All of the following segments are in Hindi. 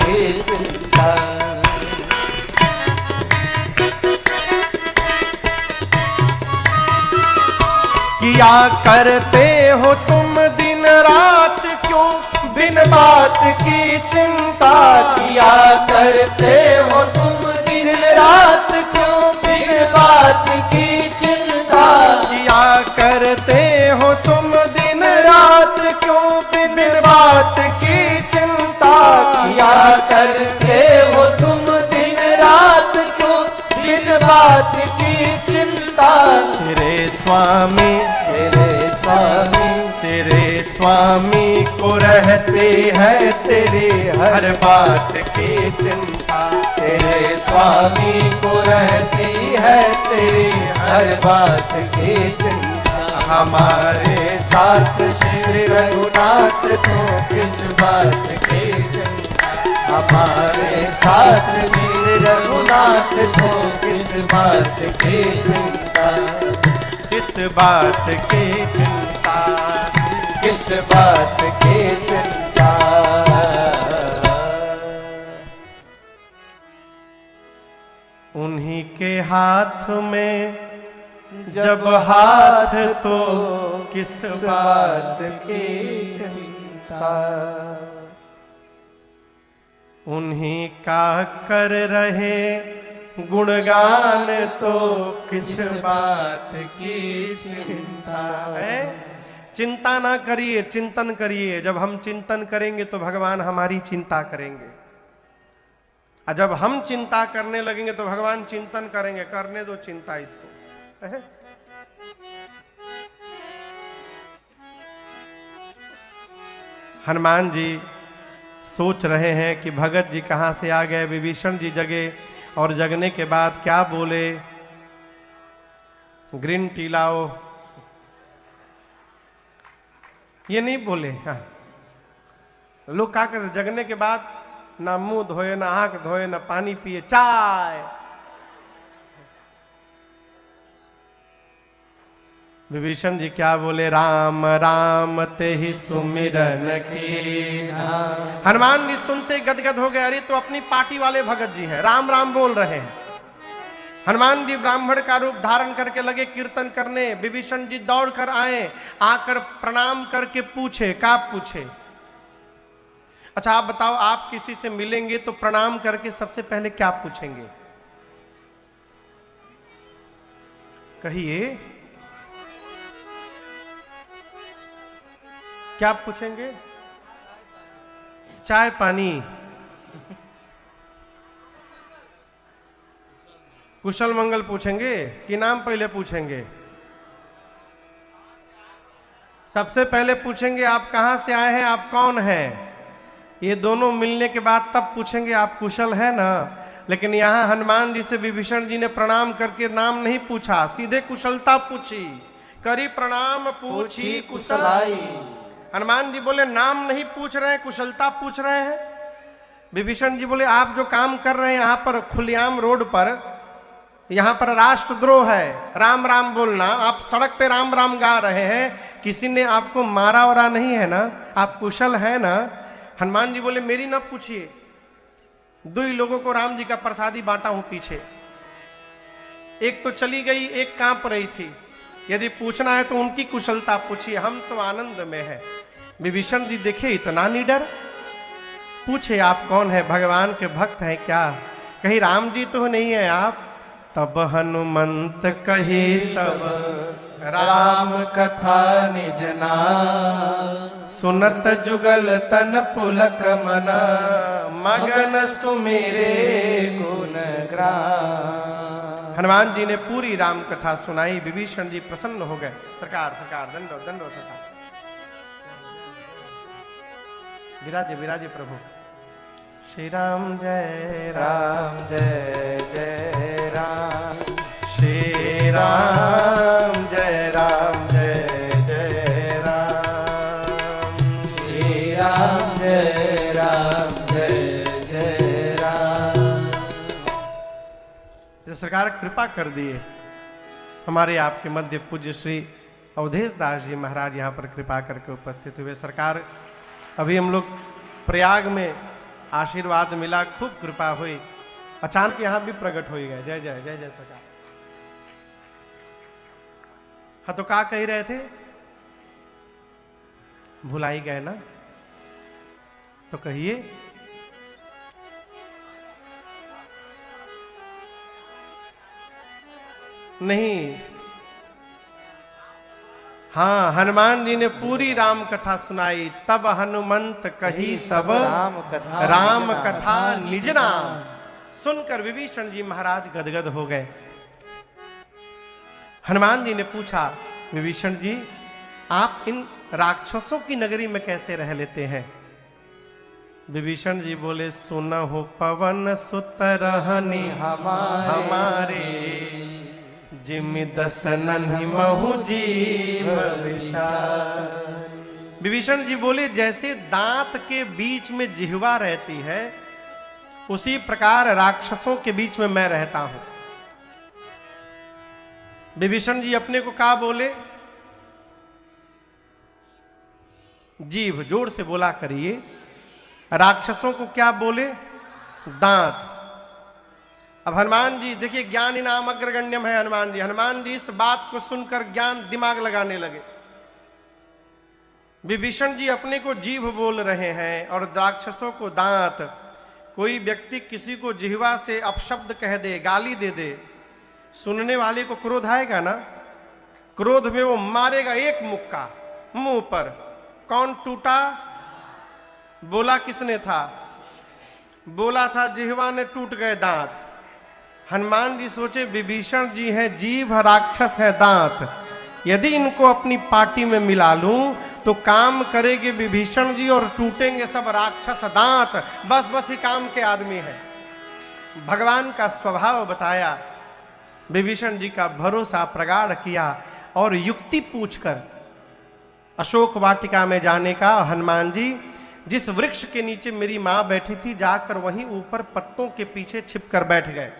की चिंता। किया करते हो तुम दिन रात क्यों बिन बात की चिंता। किया करते हो तुम दिन रात क्यों बिन बात की चिंता। किया करते हो तुम दिन रात क्यों बिन बात की चिंता। किया करते हो तुम दिन रात क्यों बिन बात की चिंता। तेरे स्वामी तेरे स्वामी को रहती है तेरी हर बात की चिंता। तेरे स्वामी को रहती है तेरी हर बात की चिंता। हमारे साथ श्री रघुनाथ को किस बात की चिंता। हमारे साथ श्री रघुनाथ को किस बात की चिंता। किस बात की चिंता। किस बात की चिंता। उन्हीं के हाथ में जब हाथ तो किस बात की चिंता। उन्हीं का कर रहे गुणगान तो किस बात की चिंता है। चिंता ना करिए, चिंतन करिए। जब हम चिंतन करेंगे तो भगवान हमारी चिंता करेंगे, और जब हम चिंता करने लगेंगे तो भगवान चिंतन करेंगे। करने दो चिंता इसको है? हनुमान जी सोच रहे हैं कि भगत जी कहां से आ गए। विभीषण जी जगे और जगने के बाद क्या बोले, ग्रीन टी लाओ, ये नहीं बोले। हाँ, लोग क्या करते, जगने के बाद ना मुंह धोए, ना आंख धोए, ना पानी पिए, चाय। विभीषण जी क्या बोले, राम राम ते ही सुमिरन की। हनुमान जी सुनते गदगद हो गए। अरे तो अपनी पार्टी वाले भगत जी हैं, राम राम बोल रहे हैं। हनुमान जी ब्राह्मण का रूप धारण करके लगे कीर्तन करने। विभीषण जी दौड़ कर आए, आकर प्रणाम करके पूछे, क्या पूछे, अच्छा आप बताओ, आप किसी से मिलेंगे तो प्रणाम करके सबसे पहले क्या पूछेंगे? कहिए, क्या पूछेंगे? चाय पानी, कुशल मंगल पूछेंगे कि नाम पहले पूछेंगे? सबसे पहले पूछेंगे आप कहां से आए हैं, आप कौन हैं। ये दोनों मिलने के बाद तब पूछेंगे आप कुशल है ना। लेकिन यहां हनुमान जी से विभीषण जी ने प्रणाम करके नाम नहीं पूछा, सीधे कुशलता पूछी। करी प्रणाम पूछी कुशलाई। हनुमान जी बोले नाम नहीं पूछ रहे हैं, कुशलता पूछ रहे हैं। विभीषण जी बोले आप जो काम कर रहे हैं यहाँ पर खुलेआम रोड पर, यहाँ पर राष्ट्रद्रोह है, राम राम बोलना। आप सड़क पे राम राम गा रहे हैं, किसी ने आपको मारा वरा नहीं है ना, आप कुशल है ना। हनुमान जी बोले मेरी ना पूछिए, दो ही लोगों को राम जी का प्रसादी बांटा हूं पीछे। एक तो चली गई, एक कांप रही थी। यदि पूछना है तो उनकी कुशलता पूछिए, हम तो आनंद में है। विभीषण जी देखे इतना निडर, पूछे आप कौन है, भगवान के भक्त हैं क्या? कहीं राम जी तो नहीं है आप? तब हनुमंत कही सब राम कथा निज नाम। सुनत जुगल तन पुलक मना, मगन सुमेरे गुण ग्राम। हनुमान जी ने पूरी राम कथा सुनाई। विभीषण जी प्रसन्न हो गए। सरकार सरकार दंडो दंडो सरकार। विराजे विराजे प्रभु। श्री राम जय राम जय जय राम। श्री राम जय राम जय जय राम। श्री राम जय राम जय जय राम। तो सरकार कृपा कर दिए, हमारे आपके मध्य पूज्य श्री अवधेश दास जी महाराज यहाँ पर कृपा करके उपस्थित हुए। सरकार अभी हम लोग प्रयाग में आशीर्वाद मिला, खूब कृपा हुई। अचानक यहाँ भी प्रकट हो गए। जय जय जय जय सरकार। हाँ तो क्या कह रहे थे, भुला ही गए ना, तो कहिए। नहीं, हाँ, हनुमान जी ने पूरी राम कथा सुनाई। तब हनुमंत कही सब राम कथा निज नाम। सुनकर विभीषण जी महाराज गदगद हो गए। हनुमान जी ने पूछा, विभीषण जी आप इन राक्षसों की नगरी में कैसे रह लेते हैं? विभीषण जी बोले, सुनहु पवन सुत रहनि हमारे, जिमि दसनहि महु जीव विचार। विभीषण जी बोले, जैसे दांत के बीच में जिह्वा रहती है, उसी प्रकार राक्षसों के बीच में मैं रहता हूं। विभीषण जी अपने को क्या बोले? जीभ, जोर से बोला करिए। राक्षसों को क्या बोले? दांत। अब हनुमान जी देखिए, ज्ञान इनाम अग्रगण्यम है हनुमान जी। हनुमान जी इस बात को सुनकर ज्ञान दिमाग लगाने लगे। विभीषण जी अपने को जीभ बोल रहे हैं और राक्षसों को दांत। कोई व्यक्ति किसी को जिह्वा से अपशब्द कह दे, गाली दे दे, सुनने वाले को क्रोध आएगा ना। क्रोध में वो मारेगा एक मुक्का मुंह पर। कौन टूटा? बोला किसने था? बोला था जिह्वा ने, टूट गए दांत। हनुमान जी सोचे, विभीषण जी हैं जीभ, राक्षस है दांत। यदि इनको अपनी पार्टी में मिला लूं तो काम करेंगे विभीषण जी और टूटेंगे सब राक्षस दांत। बस ही काम के आदमी है। भगवान का स्वभाव बताया, विभीषण जी का भरोसा प्रगाढ़ किया और युक्ति पूछकर अशोक वाटिका में जाने का। हनुमान जी जिस वृक्ष के नीचे मेरी मां बैठी थी, जाकर वहीं ऊपर पत्तों के पीछे छिपकर बैठ गए।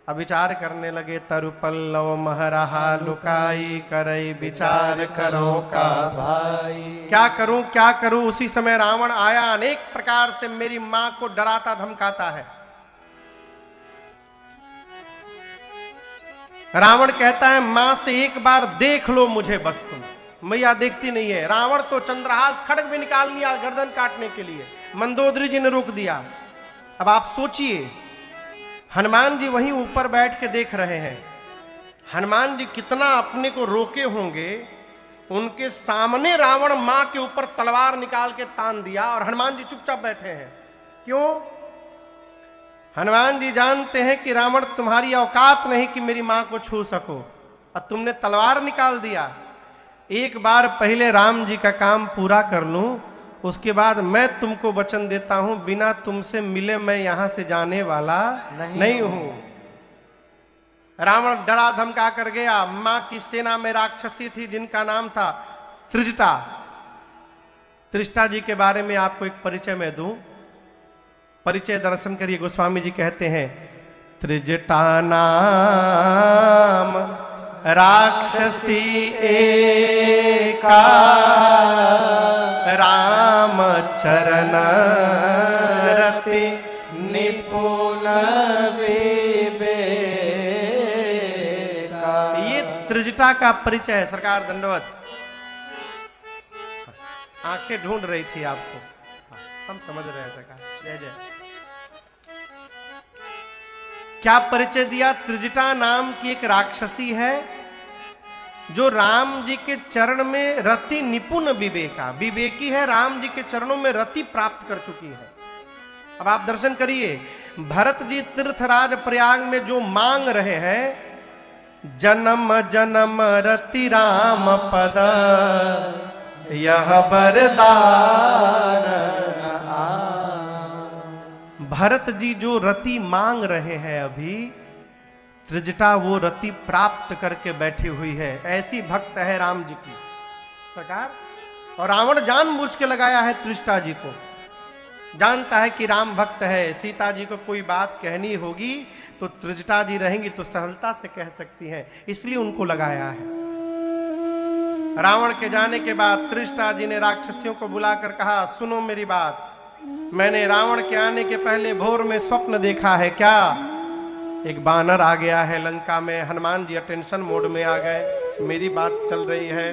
अब विचार करने लगे, तरु पल्लव महरहा लुकाई, करई विचार करो का भाई। क्या करूं? उसी समय रावण आया, अनेक प्रकार से मेरी मां को डराता धमकाता है। रावण कहता है, मां से एक बार देख लो मुझे बस तुम। मैया देखती नहीं है। रावण तो चंद्रहास खड्ग भी निकाल लिया गर्दन काटने के लिए, मंदोदरी जी ने रोक दिया। अब आप सोचिए, हनुमान जी वहीं ऊपर बैठ के देख रहे हैं। हनुमान जी कितना अपने को रोके होंगे। उनके सामने रावण मां के ऊपर तलवार निकाल के तान दिया और हनुमान जी चुपचाप बैठे हैं। क्यों? हनुमान जी जानते हैं कि रावण तुम्हारी औकात नहीं कि मेरी मां को छू सको, और तुमने तलवार निकाल दिया। एक बार पहले राम जी का काम पूरा कर लूं, उसके बाद मैं तुमको वचन देता हूं, बिना तुमसे मिले मैं यहां से जाने वाला नहीं हूं। रावण डरा धमका कर गया। मां की सेना में राक्षसी थी जिनका नाम था त्रिजटा। त्रिजटा जी के बारे में आपको एक परिचय मैं दूं। परिचय दर्शन करिए। गोस्वामी जी कहते हैं, त्रिजटा नाम राक्षसी एका, राम चरण रति निपुण विवेका। ये त्रिजटा का परिचय है। सरकार दंडवत। आंखें ढूंढ रही थी आपको, हम समझ रहे हैं सरकार। जय जय। क्या परिचय दिया? त्रिजटा नाम की एक राक्षसी है जो राम जी के चरण में रति निपुण विवेका, विवेकी है, राम जी के चरणों में रति प्राप्त कर चुकी है। अब आप दर्शन करिए, भरत जी तीर्थराज प्रयाग में जो मांग रहे हैं, जन्म जन्म रति राम पद यह वरदान। भरत जी जो रति मांग रहे हैं अभी, त्रिजटा वो रति प्राप्त करके बैठी हुई है। ऐसी भक्त है राम जी की सरकार। और रावण जानबूझ के लगाया है त्रिजटा जी को। जानता है कि राम भक्त है, सीता जी को कोई बात कहनी होगी तो त्रिजटा जी रहेंगी तो सरलता से कह सकती हैं, इसलिए उनको लगाया है। रावण के जाने के बाद त्रिजटा जी ने राक्षसियों को बुलाकर कहा, सुनो मेरी बात, मैंने रावण के आने के पहले भोर में स्वप्न देखा है। क्या? एक बानर आ गया है लंका में। हनुमान जी अटेंशन मोड में आ गए। मेरी बात चल रही है।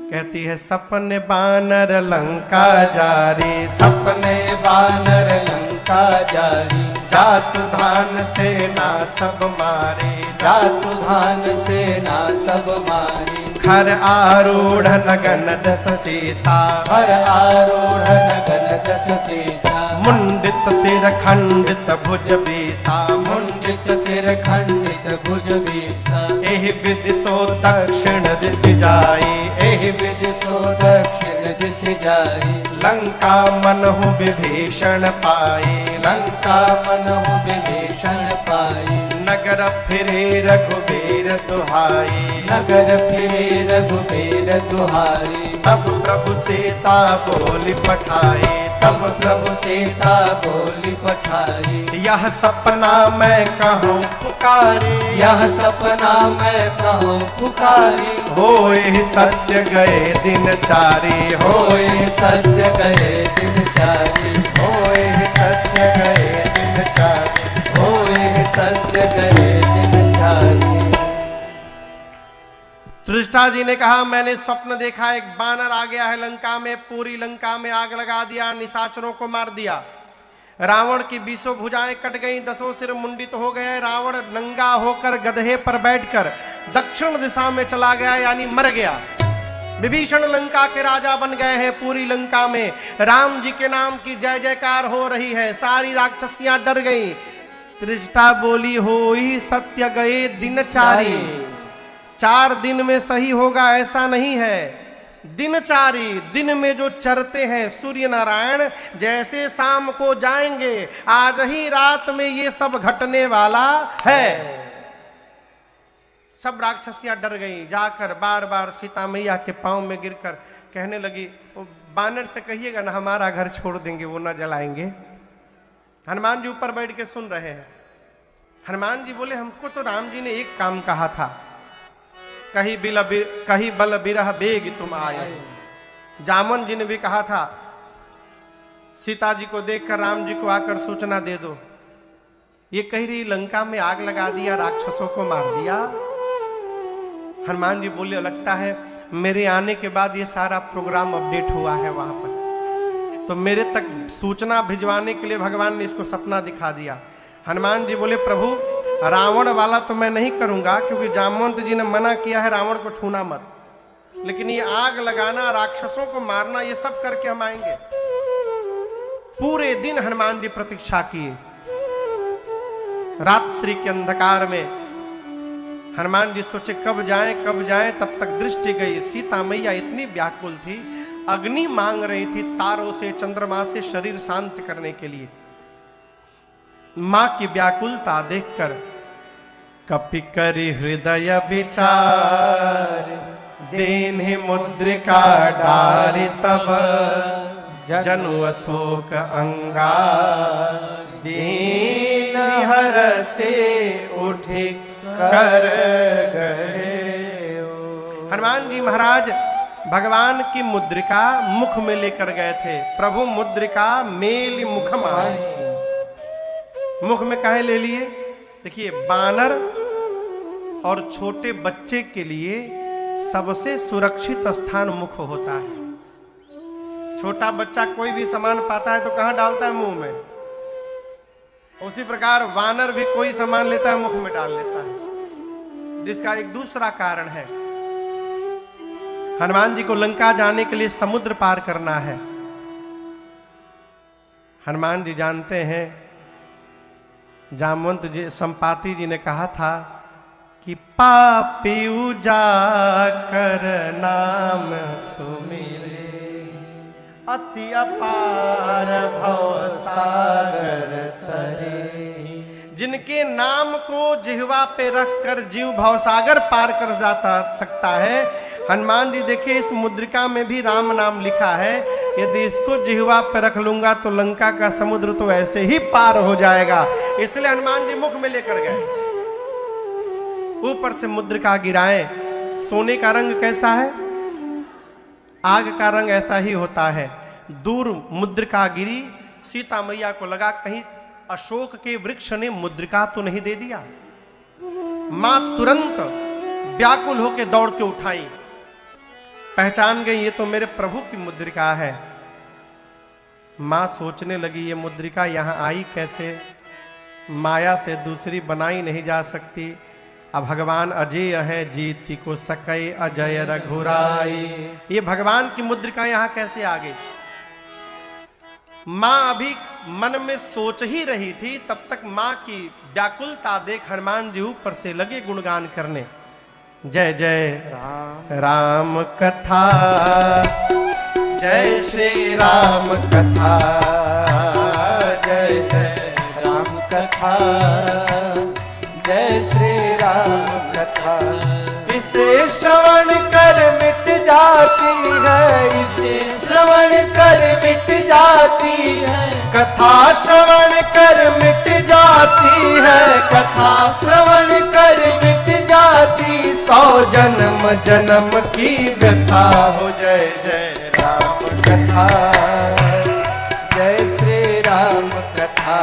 कहती है सपने बानर लंका जारी, सपने बानर लंका जारी, जातु धान सेना सब मारे, जातु धान सेना सब मारी, खर आरूढ़ लगन दस सीसा, हर आरूढ़ नगन दस सीसा, मुंडित सिर खंडित भुज बीसा, मुंडित सिर खंडित भुज बीसा, एहि विधि सो दक्षिण दिश जाई, एहि विधि सो दक्षिण दिश जाई, लंका मनहु विभीषण पाई, लंका मनहु विभीषण पाई, नगर फिरे रघुबीर दुहाई, नगर फिरे रघुबीर दुहाई, तब प्रभु सीता बोली पठाई, तब प्रभु सीता बोली पठाई, यह सपना मैं कहूँ पुकारी, यह सपना मैं कहूँ पुकारी, होए सत्य गए दिन चारी, होए सत्य गए दिन चारी, होए सत्य गए दिन चारी। होए सत्य गए दिन चारी। त्रिष्ठा जी ने कहा मैंने स्वप्न देखा, एक बानर आ गया है लंका में, पूरी लंका में आग लगा दिया, निशाचरों को मार दिया, रावण की 20 भुजाएं कट गई, 10 सिर मुंडित हो गए, रावण नंगा होकर गधे पर बैठकर दक्षिण दिशा में चला गया, यानी मर गया। विभीषण लंका के राजा बन गए हैं। पूरी लंका में राम जी के नाम की जय जयकार हो रही है। सारी राक्षसियां डर गईं। त्रिष्ठा बोली होई सत्य गए दिन चारी, 4 दिन में सही होगा ऐसा नहीं है। दिनचारी, दिन में जो चरते हैं सूर्य नारायण, जैसे शाम को जाएंगे, आज ही रात में ये सब घटने वाला है। सब राक्षसियां डर गईं। जाकर बार बार सीता मैया के पांव में गिरकर कहने लगी, वो बानर से कहिएगा ना हमारा घर छोड़ देंगे, वो ना जलाएंगे। हनुमान जी ऊपर बैठ के सुन रहे हैं। हनुमान जी बोले हमको तो राम जी ने एक काम कहा था, कहीं बल बिरह बेग तुम आए। जामन जी ने भी कहा था सीता जी को देखकर राम जी को आकर सूचना दे दो। ये कह रही लंका में आग लगा दिया, राक्षसों को मार दिया। हनुमान जी बोले लगता है मेरे आने के बाद ये सारा प्रोग्राम अपडेट हुआ है वहां पर, तो मेरे तक सूचना भिजवाने के लिए भगवान ने इसको सपना दिखा दिया। हनुमान जी बोले प्रभु रावण वाला तो मैं नहीं करूंगा, क्योंकि जामवंत जी ने मना किया है रावण को छूना मत, लेकिन ये आग लगाना, राक्षसों को मारना, ये सब करके हम आएंगे। पूरे दिन हनुमान जी प्रतीक्षा किए। रात्रि के अंधकार में हनुमान जी सोचे कब जाएं, तब तक दृष्टि गई। सीता मैया इतनी व्याकुल थी, अग्नि मांग रही थी तारों से, चंद्रमा से शरीर शांत करने के लिए। मां की व्याकुलता देखकर कपि करि हृदय विचार, देन्हि मुद्रिका डारि तब, जनु अशोक अंगार, दीन हर से उठे कर गए। हनुमान जी महाराज भगवान की मुद्रिका मुख में लेकर गए थे। प्रभु मुद्रिका मेल मुखम आए। मुख में काहे ले लिए? देखिए बानर और छोटे बच्चे के लिए सबसे सुरक्षित स्थान मुख होता है। छोटा बच्चा कोई भी सामान पाता है तो कहां डालता है? मुंह में। उसी प्रकार वानर भी कोई सामान लेता है मुख में डाल लेता है। जिसका एक दूसरा कारण है, हनुमान जी को लंका जाने के लिए समुद्र पार करना है। हनुमान जी जानते हैं, जामवंत जी संपाति जी ने कहा था कि पापी जाकर नाम सुमिरे, अति अपार भव सागर तरे। जिनके नाम को जिह्वा पे रखकर जीव भवसागर पार कर जा सकता है। हनुमान जी देखिए इस मुद्रिका में भी राम नाम लिखा है, यदि इसको जिह्वा पे रख लूंगा तो लंका का समुद्र तो ऐसे ही पार हो जाएगा। इसलिए हनुमान जी मुख में लेकर गए। ऊपर से मुद्रिका गिराए। सोने का रंग कैसा है? आग का रंग ऐसा ही होता है। दूर मुद्रिका गिरी, सीता मैया को लगा कहीं अशोक के वृक्ष ने मुद्रिका तो नहीं दे दिया। मां तुरंत व्याकुल होकर दौड़ के उठाई, पहचान गई ये तो मेरे प्रभु की मुद्रिका है। मां सोचने लगी ये मुद्रिका यहां आई कैसे, माया से दूसरी बनाई नहीं जा सकती। अब भगवान अजय है, जीती को सकै अजय रघुराई, ये भगवान की मुद्रिका यहां कैसे आ गई। मां अभी मन में सोच ही रही थी, तब तक मां की व्याकुलता देख हनुमान जी ऊपर से लगे गुणगान करने। जय जय राम कथा, जय श्री राम कथा, जय जय राम कथा, जय श्री राम कथा। इसे श्रवण कर मिट जाती है, इसे श्रवण कर मिट जाती है, कथा श्रवण कर मिट जाती है, कथा श्रवण कर मिट जाती। 100 जन्म जन्म की व्यथा हो। जय जय राम कथा, जय श्री राम कथा,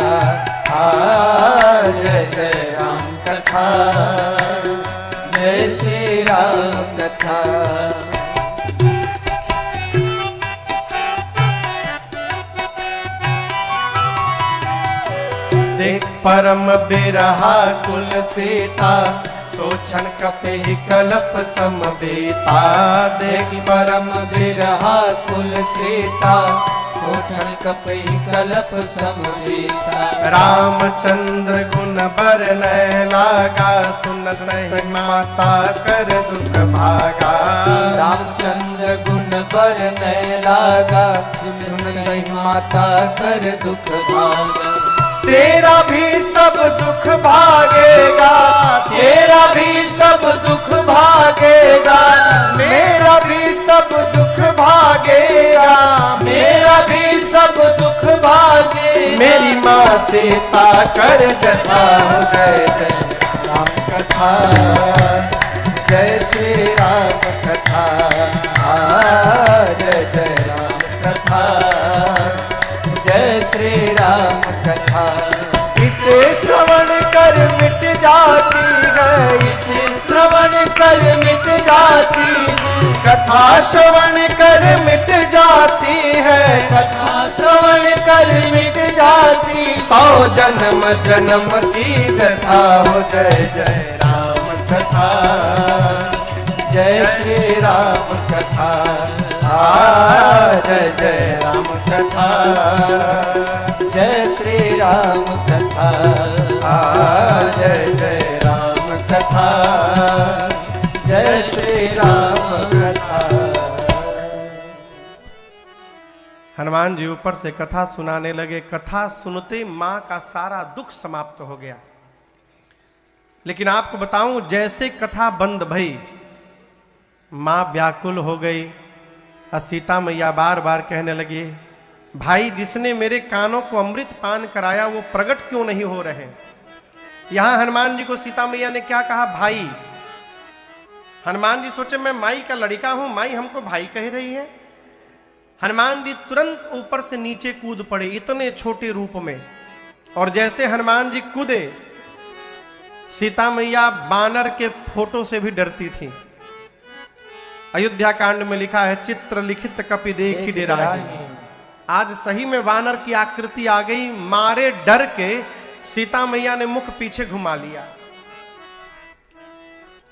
जय जय राम कथा, जय श्री राम कथा। देख परम बिरहा कुल सीता, सोचन कपि कलप समबेता। देख परम बिरहा कुल सीता, सोचन कपि कलप समबेता। रामचंद्र गुण बरनय लागा, सुनत नहीं माता कर दुख भागा। रामचंद्र गुण बरनय लागा, सुनत नहीं माता कर दुख भागा। तेरा भी सब दुख भागेगा, तेरा भी सब दुख भागेगा, मेरा भी सब दुख भागेगा, मेरा भी सब दुख भागेगा। मेरी माँ सीता कर जथा। जय जय राम कथा, जय श्री राम कथा, जय जय राम कथा, जय श्री राम कथा। इसे श्रवण कर मिट जाती है, इसे श्रवण कर मिट जाती है, कथा श्रवण कर मिट जाती है, कथा श्रवण कर मिट जाती। 100 जन्म जन्म की व्यथा हो। जय जय राम कथा, जय श्री राम कथा, जय जय राम कथा, जय श्री राम कथा, जय जय राम कथा, जय श्री राम कथा। हनुमान जी ऊपर से कथा सुनाने लगे। कथा सुनते मां का सारा दुख समाप्त हो गया। लेकिन आपको बताऊं, जैसे कथा बंद भई मां व्याकुल हो गई। सीता मैया बार बार कहने लगी, भाई जिसने मेरे कानों को अमृत पान कराया वो प्रकट क्यों नहीं हो रहे। यहां हनुमान जी को सीता मैया ने क्या कहा, भाई। हनुमान जी सोचे मैं माई का लड़का हूं, माई हमको भाई कह रही है। हनुमान जी तुरंत ऊपर से नीचे कूद पड़े इतने छोटे रूप में। और जैसे हनुमान जी कूदे, सीता मैया बानर के फोटो से भी डरती थी। अयोध्या कांड में लिखा है, चित्र लिखित कपि देखि डेराहि। आज सही में वानर की आकृति आ गई। मारे डर के सीता मैया ने मुख पीछे घुमा लिया।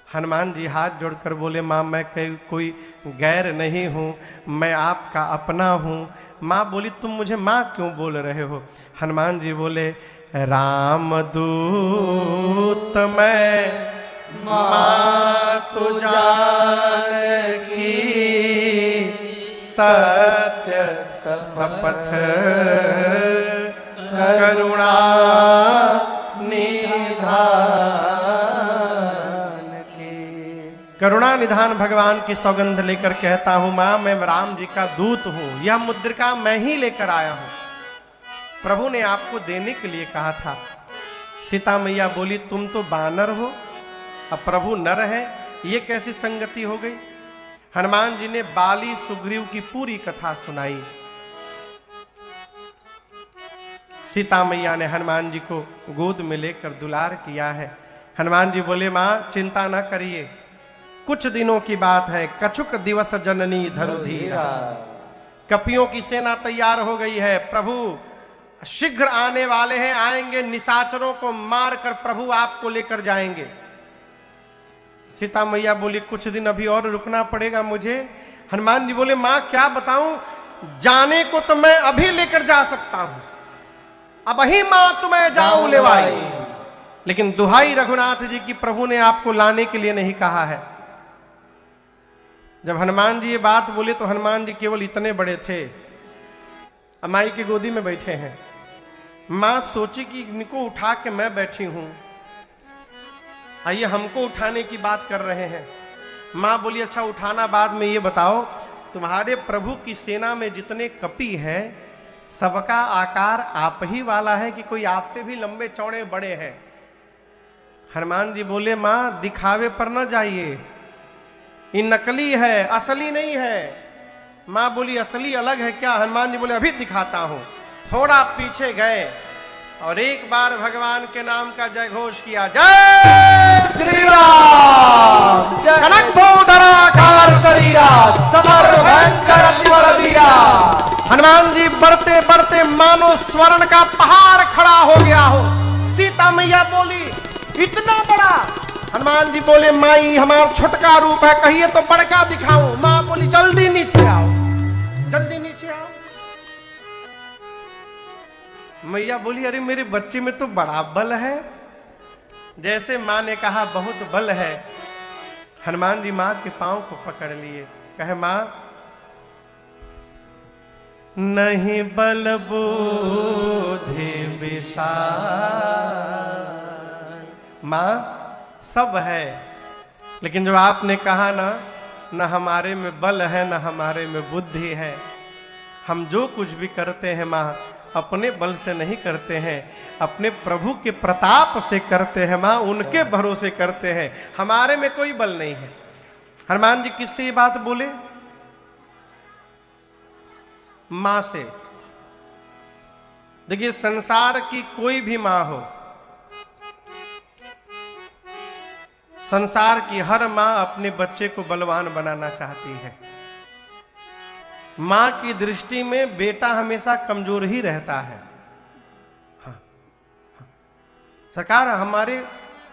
हनुमान जी हाथ जोड़कर बोले, मां मैं कोई गैर नहीं हूं, मैं आपका अपना हूं। मां बोली, तुम मुझे मां क्यों बोल रहे हो। हनुमान जी बोले, राम दूत मैं मातु जानकी, सत्य शपथ करुणा निधान की। करुणा निधान भगवान की सौगंध लेकर कहता हूं, मां मैं राम जी का दूत हूं। यह मुद्रिका मैं ही लेकर आया हूं, प्रभु ने आपको देने के लिए कहा था। सीता मैया बोली, तुम तो बानर हो, अब प्रभु नर है, ये कैसी संगति हो गई। हनुमान जी ने बाली सुग्रीव की पूरी कथा सुनाई। सीता मैया ने हनुमान जी को गोद में लेकर दुलार किया है। हनुमान जी बोले माँ चिंता न करिए, कुछ दिनों की बात है, कछुक दिवस जननी धरु धीरा। कपियों की सेना तैयार हो गई है, प्रभु शीघ्र आने वाले हैं, आएंगे, निशाचरों को मारकर प्रभु आपको लेकर जाएंगे। सीता मैया बोली कुछ दिन अभी और रुकना पड़ेगा मुझे। हनुमान जी बोले मां क्या बताऊं, जाने को तो मैं अभी लेकर जा सकता हूं, अब ही मां तुम्हें जाऊं लेवाई, लेकिन दुहाई रघुनाथ जी की प्रभु ने आपको लाने के लिए नहीं कहा है। जब हनुमान जी ये बात बोले तो हनुमान जी केवल इतने बड़े थे, माई की गोदी में बैठे हैं। मां सोची कि इनको उठा के मैं बैठी हूं, आइए हमको उठाने की बात कर रहे हैं। मां बोली अच्छा उठाना बाद में, ये बताओ तुम्हारे प्रभु की सेना में जितने कपि हैं सबका आकार आप ही वाला है कि कोई आपसे भी लंबे चौड़े बड़े हैं? हनुमान जी बोले मां दिखावे पर न जाइए, ये नकली है, असली नहीं है। मां बोली असली अलग है क्या? हनुमान जी बोले अभी दिखाता हूं। थोड़ा पीछे गए और एक बार भगवान के नाम का जय घोष किया, जय श्री राम। कनक भूधराकार शरीरा समर भयंकर अतिवर वीरा। हनुमान जी बढ़ते बढ़ते मानो स्वर्ण का पहाड़ खड़ा हो गया हो। सीता मैया बोली इतना बड़ा? हनुमान जी बोले माई हमारा छोटका रूप है, कहिए तो बड़का दिखाऊं। मां बोली जल्दी नीचे आओ, जल्दी नीचे आओ। मैया बोली अरे मेरे बच्चे में तो बड़ा बल है। जैसे मां ने कहा बहुत बल है, हनुमान जी मां के पांव को पकड़ लिए, कहे मां नहीं बल बुद्धि विशाल। मां सब है, लेकिन जब आपने कहा ना न हमारे में बल है न हमारे में बुद्धि है, हम जो कुछ भी करते हैं मां अपने बल से नहीं करते हैं, अपने प्रभु के प्रताप से करते हैं मां, उनके भरोसे करते हैं, हमारे में कोई बल नहीं है। हनुमान जी किससे ये बात बोले? मां से। देखिए संसार की कोई भी मां हो, संसार की हर मां अपने बच्चे को बलवान बनाना चाहती है। मां की दृष्टि में बेटा हमेशा कमजोर ही रहता है। हाँ, हाँ। सरकार हमारे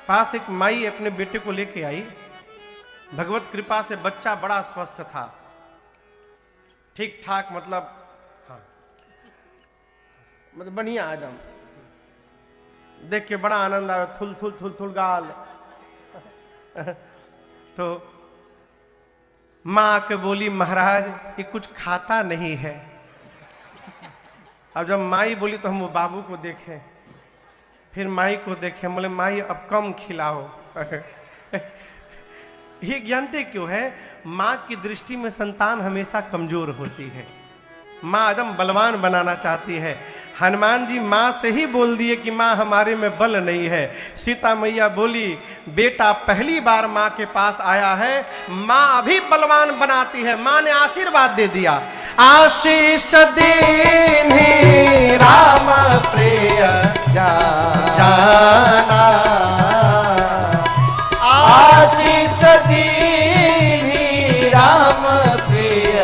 पास एक माई अपने बेटे को लेके आई, भगवत कृपा से बच्चा बड़ा स्वस्थ था, ठीक ठाक, मतलब हाँ मतलब बढ़िया एकदम, देख के बड़ा आनंद आया, थुल थुल थुल थुल गाल। तो मां के बोली महाराज ये कुछ खाता नहीं है। अब जब माई बोली तो हम वो बाबू को देखें, फिर माई को देखें, बोले माई अब कम खिलाओ। ये जानते क्यों है? मां की दृष्टि में संतान हमेशा कमजोर होती है, मां एकदम बलवान बनाना चाहती है। हनुमान जी मां से ही बोल दिए कि मां हमारे में बल नहीं है। सीता मैया बोली बेटा पहली बार मां के पास आया है, मां अभी बलवान बनाती है। मां ने आशीर्वाद दे दिया, आशीष दीन्ही राम प्रिय जाना, आशीष दीन्ही राम प्रिय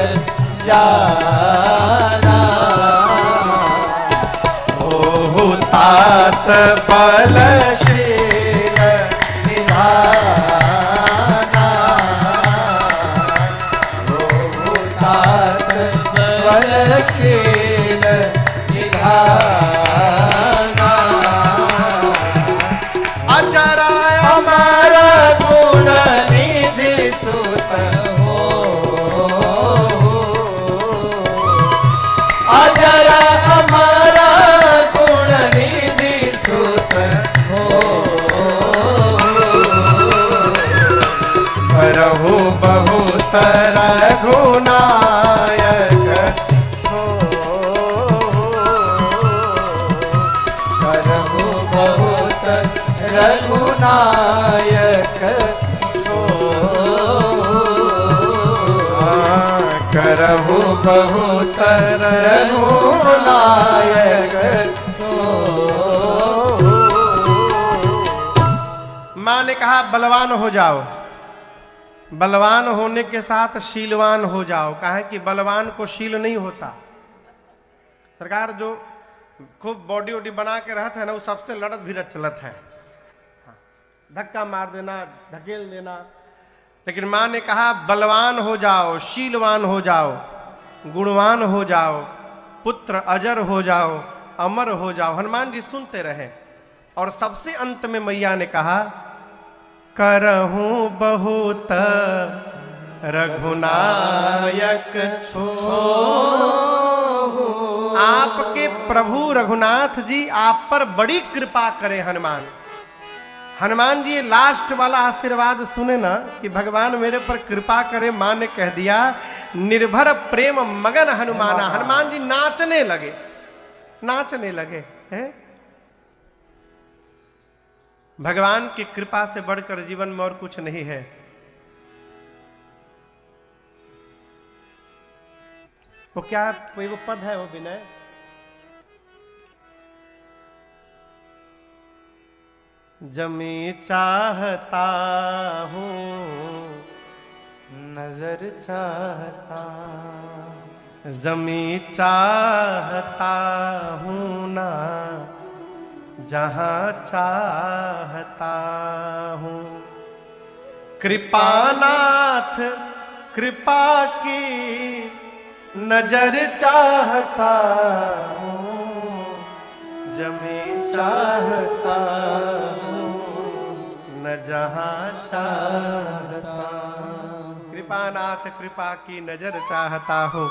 जाना। तात बलशील निधाना, तात बलशील निधाना। अजर अमर गुण निधि सुत हो, अजर अमर गुण निधि सुत हो, करहु बहुत रघुनायक हो, करहु बहुत रघुनायक हो, करहु बहुत रघुनायक हो। ने कहा बलवान हो जाओ, बलवान होने के साथ शीलवान हो जाओ। कहा है कि बलवान को शील नहीं होता। सरकार जो खूब बॉडी वॉडी बना के रहता है ना, वो सबसे लड़त भिड़त चलत है, धक्का मार देना, ढकेल देना। लेकिन माँ ने कहा बलवान हो जाओ, शीलवान हो जाओ, गुणवान हो जाओ, पुत्र अजर हो जाओ, अमर हो जाओ। हनुमान जी सुनते रहे और सबसे अंत में मैया ने कहा करहूं बहुत रघुनायक छोहु। आपके प्रभु रघुनाथ जी आप पर बड़ी कृपा करें हनुमान। हनुमान जी लास्ट वाला आशीर्वाद सुने ना कि भगवान मेरे पर कृपा करे। मां ने कह दिया निर्भर प्रेम मगन हनुमाना। हनुमान जी नाचने लगे, नाचने लगे हैं। भगवान की कृपा से बढ़कर जीवन में और कुछ नहीं है। वो क्या कोई वो पद है वो विनय, जमी चाहता हूँ नजर चाहता, जमी चाहता हूँ ना जहाँ चाहता हूँ। कृपानाथ कृपा की नजर चाहता हूँ, जमी चाहता हूँ न जहाँ चाहता। कृपानाथ कृपा की नजर चाहता हूँ।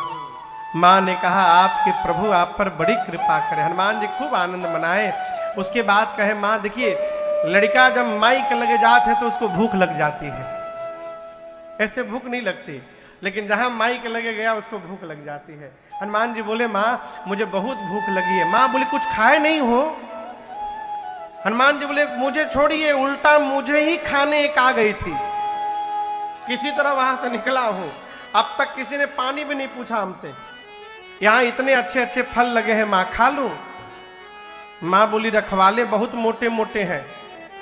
माँ ने कहा आपके प्रभु आप पर बड़ी कृपा करे। हनुमान जी खूब आनंद मनाए। उसके बाद कहे माँ देखिए लड़का जब माई के लगे जाते हैं तो उसको भूख लग जाती है, ऐसे भूख नहीं लगती, लेकिन जहां माई के लगे गया उसको भूख लग जाती है। हनुमान जी बोले माँ मुझे बहुत भूख लगी है। माँ बोले कुछ खाए नहीं हो? हनुमान जी बोले मुझे छोड़िए, उल्टा मुझे ही खाने एक आ गई थी, किसी तरह वहां से निकला हूं। अब तक किसी ने पानी भी नहीं पूछा हमसे। यहाँ इतने अच्छे अच्छे फल लगे हैं माँ, खा लूं? माँ बोली रखवाले बहुत मोटे मोटे हैं।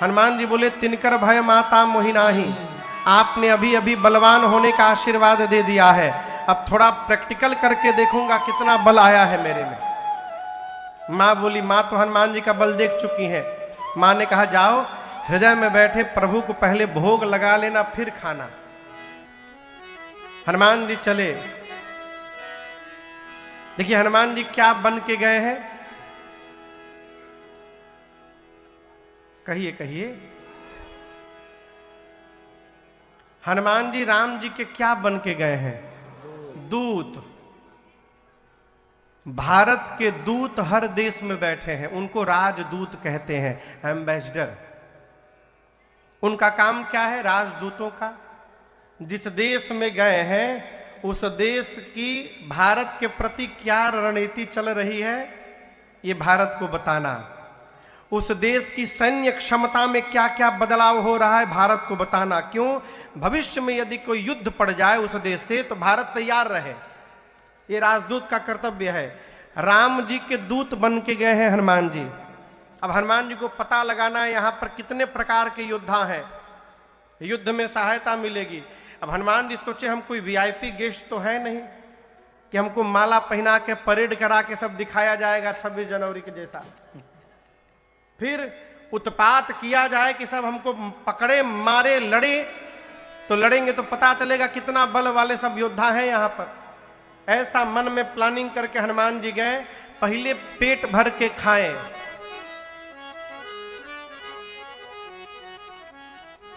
हनुमान जी बोले तिनकर भय माता मोहि नाही। आपने अभी अभी बलवान होने का आशीर्वाद दे दिया है, अब थोड़ा प्रैक्टिकल करके देखूंगा कितना बल आया है मेरे में। माँ बोली माँ तो हनुमान जी का बल देख चुकी हैं। माँ ने कहा जाओ हृदय में बैठे प्रभु को पहले भोग लगा लेना फिर खाना। हनुमान जी चले। देखिए हनुमान जी क्या बन के गए हैं, कहिए कहिए। हनुमान जी राम जी के क्या बन के गए हैं? दूत। भारत के दूत हर देश में बैठे हैं, उनको राजदूत कहते हैं, एम्बेसडर। उनका काम क्या है? राजदूतों का जिस देश में गए हैं उस देश की भारत के प्रति क्या रणनीति चल रही है ये भारत को बताना, उस देश की सैन्य क्षमता में क्या क्या बदलाव हो रहा है भारत को बताना। क्यों? भविष्य में यदि कोई युद्ध पड़ जाए उस देश से तो भारत तैयार रहे, ये राजदूत का कर्तव्य है। राम जी के दूत बन के गए हैं हनुमान जी। अब हनुमान जी को पता लगाना है यहाँ पर कितने प्रकार के योद्धा हैं, युद्ध में सहायता मिलेगी। अब हनुमान जी सोचे हम कोई वीआईपी गेस्ट तो है नहीं कि हमको माला पहना के परेड करा के सब दिखाया जाएगा 26 जनवरी के जैसा, फिर उत्पात किया जाए कि सब हमको पकड़े मारे लड़े, तो लड़ेंगे तो पता चलेगा कितना बल वाले सब योद्धा हैं यहाँ पर। ऐसा मन में प्लानिंग करके हनुमान जी गए। पहले पेट भर के खाएं,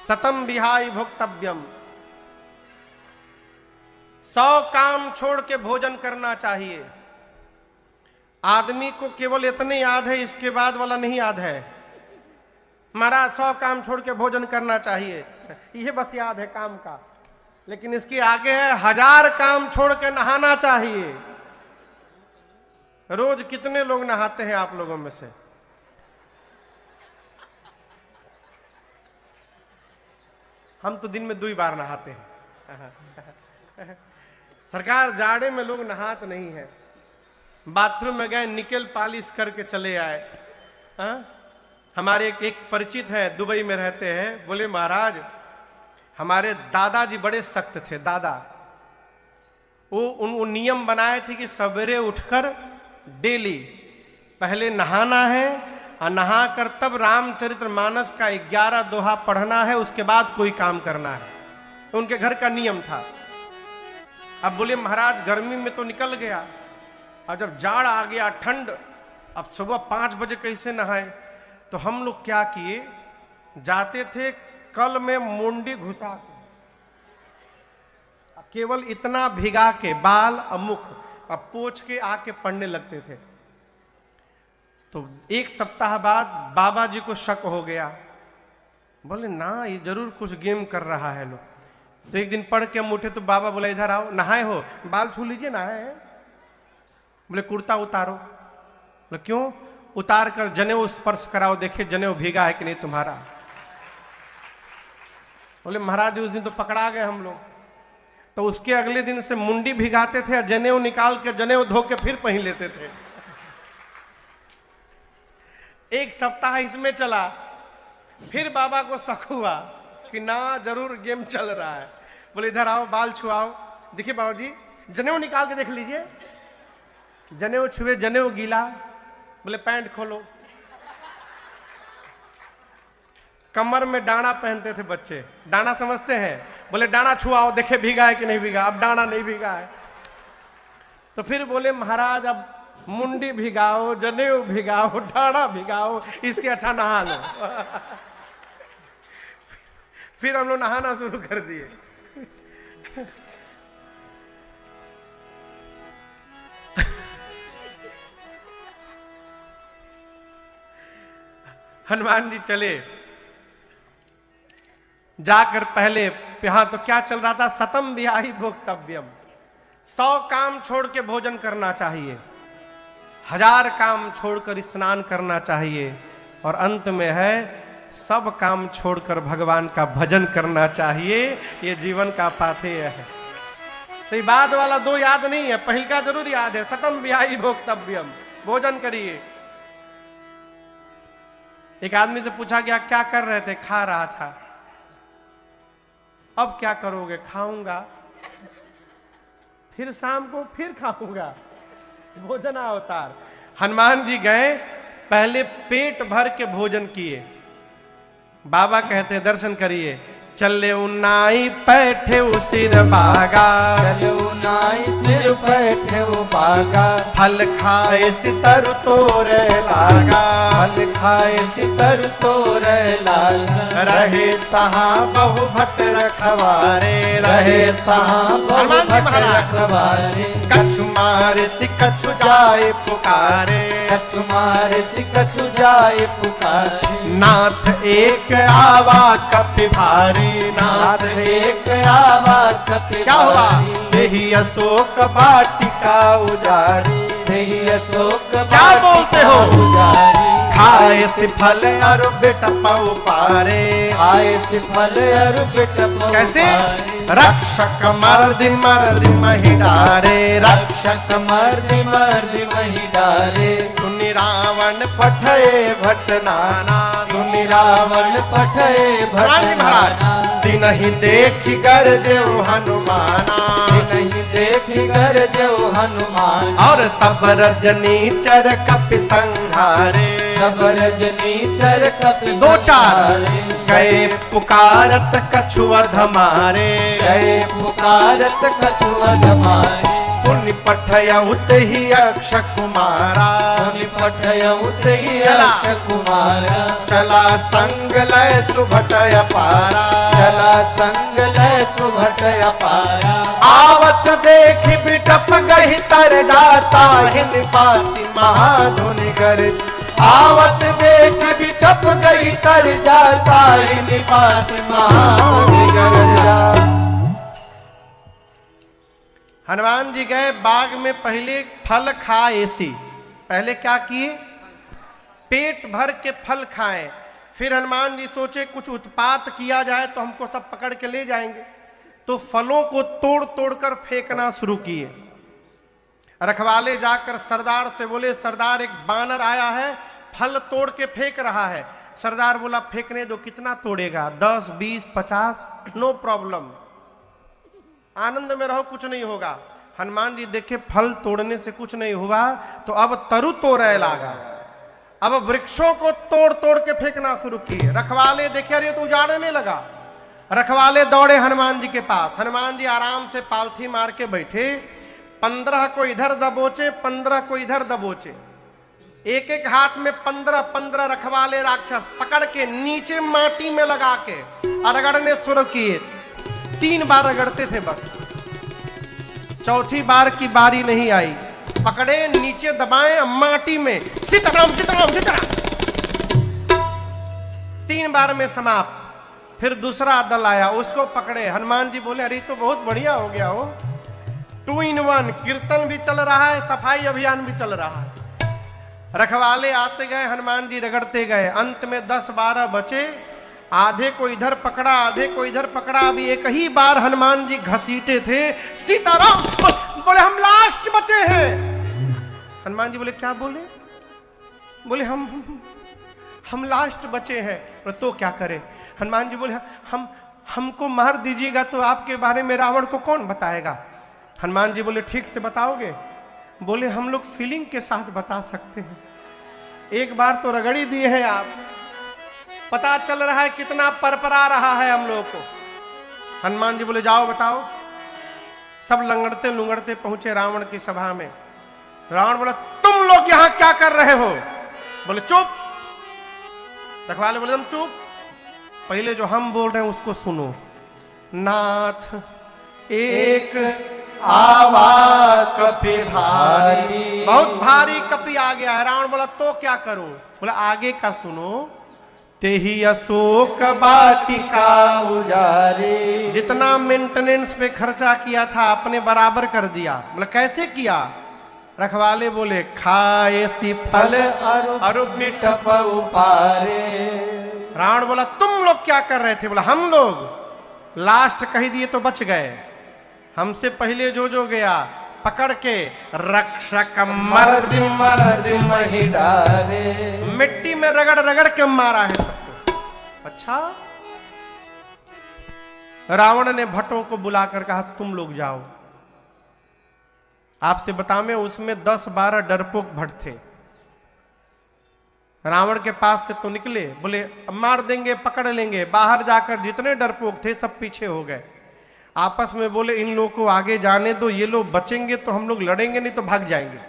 सतम विहाय भोक्तव्यम, 100 काम छोड़ के भोजन करना चाहिए। आदमी को केवल इतने याद है, इसके बाद वाला नहीं याद है। महाराज 100 काम छोड़ के भोजन करना चाहिए, यह बस याद है काम का, लेकिन इसके आगे है 1000 काम छोड़ के नहाना चाहिए। रोज कितने लोग नहाते हैं आप लोगों में से? हम तो दिन में 2 बार नहाते हैं। सरकार जाड़े में लोग नहाते नहीं है, बाथरूम में गए निकल पॉलिश करके चले आए। हमारे एक परिचित हैं, दुबई में रहते हैं, बोले महाराज हमारे दादाजी बड़े सख्त थे। दादा वो नियम बनाए थे कि सवेरे उठकर डेली पहले नहाना है और नहाकर तब रामचरितमानस का 11 दोहा पढ़ना है, उसके बाद कोई काम करना है। उनके घर का नियम था। अब बोले महाराज गर्मी में तो निकल गया, और जब जाड़ आ गया, ठंड, अब सुबह 5 बजे कैसे नहाए? तो हम लोग क्या किए, जाते थे कल में मुंडी घुसा के, केवल इतना भिगा के बाल और मुख अब पोंछ के आके पढ़ने लगते थे। तो एक सप्ताह बाद बाबा जी को शक हो गया, बोले ना ये जरूर कुछ गेम कर रहा है लोग। तो एक दिन पढ़ के हम उठे तो बाबा बोला इधर आओ, नहाए हो? बाल छू लीजिए, नहाए हैं। बोले कुर्ता उतारो। बोले क्यों? उतार कर जनेऊ स्पर्श कराओ, देखिए जनेऊ भीगा है कि नहीं तुम्हारा। बोले महाराज उस दिन तो पकड़ा गए हम लोग। तो उसके अगले दिन से मुंडी भिगाते थे, जनेऊ निकाल के जनेऊ धो के फिर पहन लेते थे। एक सप्ताह इसमें चला, फिर बाबा को शक हुआ कि ना जरूर गेम चल रहा है। बोले इधर आओ, बाल छुआओ। देखिए बाबू जी जनेऊ निकाल के देख लीजिए, जनेऊ छुए, जनेऊ गीला। बोले पैंट खोलो। कमर में डाना पहनते थे बच्चे, डाना समझते हैं? बोले डाना छुआओ, देखे भीगा है कि नहीं भीगा। अब डाना नहीं भीगा है। तो फिर बोले महाराज अब मुंडी भिगाओ, जनेऊ भिगाओ, डाना भिगाओ, इससे अच्छा नहा लो। फिर हम लोग नहाना शुरू कर दिए। हनुमान जी चले, जाकर पहले यहां तो क्या चल रहा था, सतम बिहाई भोक्तव्यम, 100 काम छोड़ के भोजन करना चाहिए, 1000 काम छोड़कर स्नान करना चाहिए, और अंत में है सब काम छोड़कर भगवान का भजन करना चाहिए। ये जीवन का पाथेय है। तो ये बाद वाला 2 याद नहीं है, पहल का जरूर याद है, सतम बिहाई भोक्तव्यम, भोजन करिए। एक आदमी से पूछा गया क्या कर रहे थे? खा रहा था। अब क्या करोगे? खाऊंगा, फिर शाम को फिर खाऊंगा। भोजन अवतार। हनुमान जी गए, पहले पेट भर के भोजन किए। बाबा कहते दर्शन करिए, चले उन्नाई पैठे सिर बागा, चले उन्नाई सिर पैठे बागा, फल खाए सितर तोरे लागा, फल खाए सितर तोरे लागा, रहे तहाँ बहु भट रखवारे, रहे तहाँ बहु भट रखवारे, कछु मारे सि कछु जाए पुकारे, कछु मारे सि कछु जाए पुकारे, नाथ एक आवा कपि भारी, नाथ एक आवा कपि क्या हुआ? भारी, देहि अशोक वाटिका उजारी, देहि अशोक क्या बोलते हो? उजारी, खाए से फल अरु बेटा पाऊ पारे, खाए से फल अरु बेटा पाऊ कैसे? पारे, रक्षक मर्दि मर्दि महि डारे, रक्षक मर्दि मर्दि महि डारे, सुनि रावण पठये भट नाना, सुनि रावण पठये भट नाना, तिनहि देखि गरजेउ हनुमाना, नहीं देखि गरजेउ हनुमान, और सब रजनीचर कपि संहारे, सब रजनीचर कपि 2-4 संहारे, गए पुकारत कछु अधमारे, गए पुकारत कछु अधमारे, पुनि पठयउत ही अक्ष कुमारा, सुनि पठयउत ही चला। अक्ष कुमारा, चला संग लय सुभटय पारा, चला संग लय सुभट अपारा, आवत देखि बिटप गहि तर जाता, हिन पाति महाधुनि गर्ज, आवत देख बिटप गई तर जाता, हिन पाति महाधुनि गर्जा। हनुमान जी गए बाग में, पहले फल खाए सी, पहले क्या किए? पेट भर के फल खाएं। फिर हनुमान जी सोचे कुछ उत्पात किया जाए तो हमको सब पकड़ के ले जाएंगे, तो फलों को तोड़ तोड़ कर फेंकना शुरू किए। रखवाले जाकर सरदार से बोले सरदार एक बानर आया है, फल तोड़ के फेंक रहा है। सरदार बोला फेंकने दो, कितना तोड़ेगा, 10, 20, 50, नो प्रॉब्लम, आनंद में रहो, कुछ नहीं होगा। हनुमान जी देखे फल तोड़ने से कुछ नहीं हुआ, तो अब तरु तोड़े लगा। अब वृक्षों को तोड़ तोड़ के फेंकना शुरू किए। रखवाले देखे अरे तो उजाड़ने लगा। रखवाले दौड़े हनुमान जी के पास। हनुमान जी आराम से पालथी मार के बैठे, 15 को इधर दबोचे, 15 को इधर दबोचे। एक एक हाथ में 15 रखवाले राक्षस पकड़ के नीचे माटी में लगा के रगड़ने शुरू किए। 3 बार रगड़ते थे बस, चौथी बार की बारी नहीं आई। पकड़े, नीचे दबाए, माटी में सीताराम सीताराम सीताराम, 3 बार में समाप्त। फिर दूसरा दल आया, उसको पकड़े। हनुमान जी बोले अरे तो बहुत बढ़िया हो गया हो, 2 in 1, कीर्तन भी चल रहा है, सफाई अभियान भी चल रहा है। रखवाले आते गए, हनुमान जी रगड़ते गए। अंत में 10-12 बचे, आधे को इधर पकड़ा, आधे को इधर पकड़ा। अभी एक ही बार हनुमान जी घसीटे थे, सीताराम बोले हम लास्ट बचे हैं। हनुमान जी बोले क्या बोले? बोले हम लास्ट बचे हैं। बोले तो क्या करें? हनुमान जी बोले हमको मार दीजिएगा तो आपके बारे में रावण को कौन बताएगा? हनुमान जी बोले ठीक से बताओगे? बोले हम लोग फीलिंग के साथ बता सकते हैं, एक बार तो रगड़ी दिए हैं आप, पता चल रहा है कितना परपरा रहा है हम लोग को। हनुमान जी बोले जाओ बताओ। सब लंगड़ते लुंगड़ते पहुंचे रावण की सभा में। रावण बोला तुम लोग यहां क्या कर रहे हो? बोले चुप। रखवाले बोले तुम चुप, पहले जो हम बोल रहे हैं उसको सुनो। नाथ एक आवा कपि भारी, बहुत भारी कपि आ गया है। रावण बोला तो क्या करूं? बोला आगे का सुनो। तेहि अशोक वाटिका उजारे, जितना मेंटेनेंस पे खर्चा किया था अपने बराबर कर दिया। बोला कैसे किया? रखवाले बोले खाए सी फल अरु बिटप उपारे। रावण बोला तुम लोग क्या कर रहे थे? बोला हम लोग लास्ट कह दिए तो बच गए, हमसे पहले जो गया पकड़ के रक्षक मर्द मही डारे, मिट्टी में रगड़ रगड़ के मारा है सबको। अच्छा, रावण ने भट्टों को बुलाकर कहा तुम लोग जाओ। आपसे बतावे उसमें 10-12 डरपोक भट्ट थे। रावण के पास से तो निकले, बोले मार देंगे, पकड़ लेंगे। बाहर जाकर जितने डरपोक थे सब पीछे हो गए। आपस में बोले इन लोगों को आगे जाने दो, ये लोग बचेंगे तो हम लोग लड़ेंगे, नहीं तो भाग जाएंगे।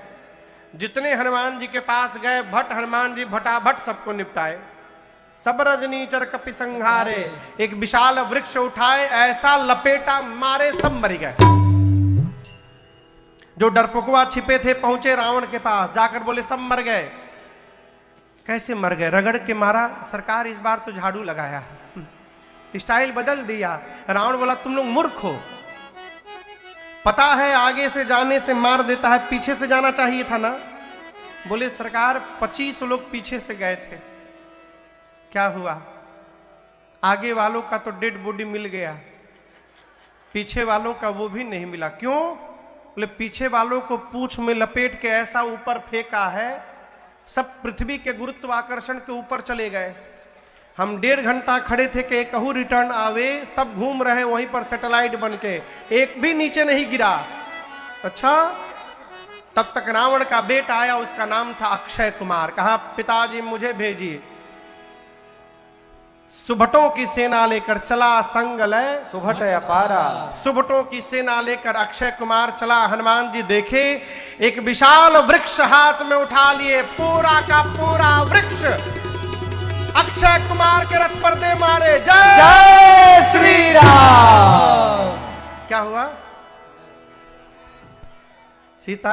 जितने हनुमान जी के पास गए भट्ट, हनुमान जी भटाभट सबको निपटाए। सब रजनीचर कपि संहारे, एक विशाल वृक्ष उठाए, ऐसा लपेटा मारे, सब मर गए। जो डरपोकवा छिपे थे पहुंचे रावण के पास, जाकर बोले सब मर गए। कैसे मर गए? रगड़ के मारा। सरकार इस बार तो झाड़ू लगाया, स्टाइल बदल दिया। रावण बोला तुम लोग मूर्ख हो, पता है आगे से जाने से मार देता है, पीछे से जाना चाहिए था ना। बोले सरकार 25 लोग पीछे से गए थे, क्या हुआ? आगे वालों का तो डेड बॉडी मिल गया, पीछे वालों का वो भी नहीं मिला। क्यों? बोले पीछे वालों को पूंछ में लपेट के ऐसा ऊपर फेंका है, सब पृथ्वी के गुरुत्वाकर्षण के ऊपर चले गए। हम 1.5 घंटा खड़े थे कि कहूँ रिटर्न आवे, सब घूम रहे वहीं पर सेटेलाइट बन के, एक भी नीचे नहीं गिरा। अच्छा, तब तक रावण का बेटा आया, उसका नाम था अक्षय कुमार। कहा पिताजी मुझे भेजिए। सुभटों की सेना लेकर चला संगलय सुभट अपारा, सुभटों की सेना लेकर अक्षय कुमार चला। हनुमान जी देखे एक विशाल वृक्ष हाथ में उठा लिए, पूरा का पूरा वृक्ष अक्षय कुमार के रथ पर दे मारे। जय श्री राम। क्या हुआ? सीता